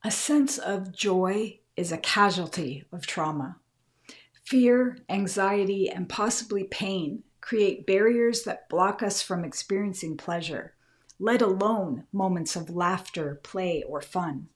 A sense of joy is a casualty of trauma. Fear, anxiety, and possibly pain create barriers that block us from experiencing pleasure, let alone moments of laughter, play, or fun.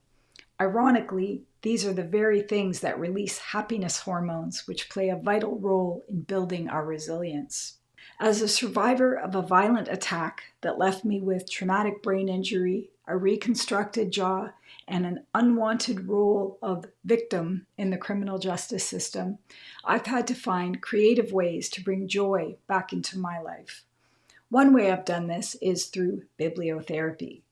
Ironically, these are the very things that release happiness hormones, which play a vital role in building our resilience. As a survivor of a violent attack that left me with traumatic brain injury, a reconstructed jaw, and an unwanted role of victim in the criminal justice system, I've had to find creative ways to bring joy back into my life. One way I've done this is through bibliotherapy.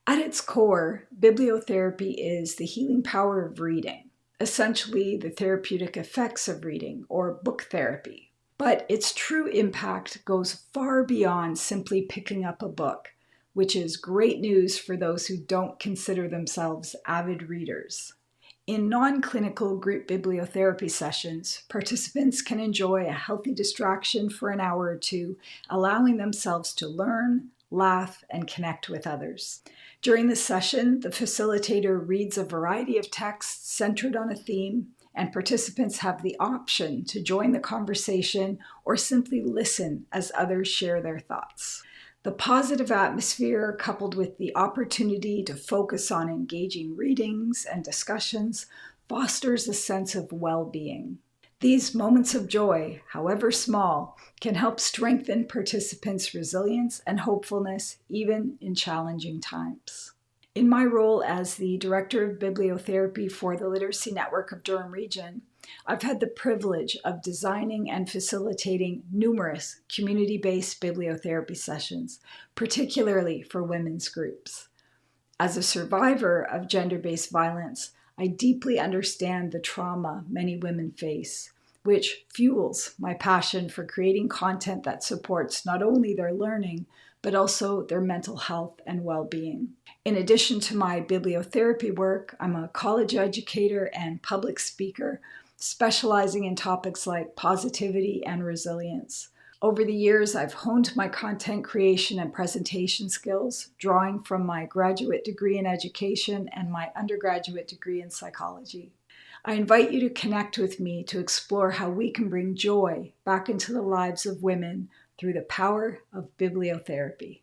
At its core, bibliotherapy is the healing power of reading, essentially the therapeutic effects of reading, or book therapy. But its true impact goes far beyond simply picking up a book, which is great news for those who don't consider themselves avid readers. In non-clinical group bibliotherapy sessions, participants can enjoy a healthy distraction for an hour or two, allowing themselves to learn, laugh, and connect with others. During the session, the facilitator reads a variety of texts centered on a theme, and participants have the option to join the conversation or simply listen as others share their thoughts. The positive atmosphere, coupled with the opportunity to focus on engaging readings and discussions, fosters a sense of well-being. These moments of joy, however small, can help strengthen participants' resilience and hopefulness even in challenging times. In my role as the Director of Bibliotherapy for the Literacy Network of Durham Region, I've had the privilege of designing and facilitating numerous community-based bibliotherapy sessions, particularly for women's groups. As a survivor of gender-based violence, I deeply understand the trauma many women face, which fuels my passion for creating content that supports not only their learning, but also their mental health and well-being. In addition to my bibliotherapy work, I'm a college educator and public speaker, specializing in topics like positivity and resilience. Over the years, I've honed my content creation and presentation skills, drawing from my graduate degree in education and my undergraduate degree in psychology. I invite you to connect with me to explore how we can bring joy back into the lives of women through the power of bibliotherapy.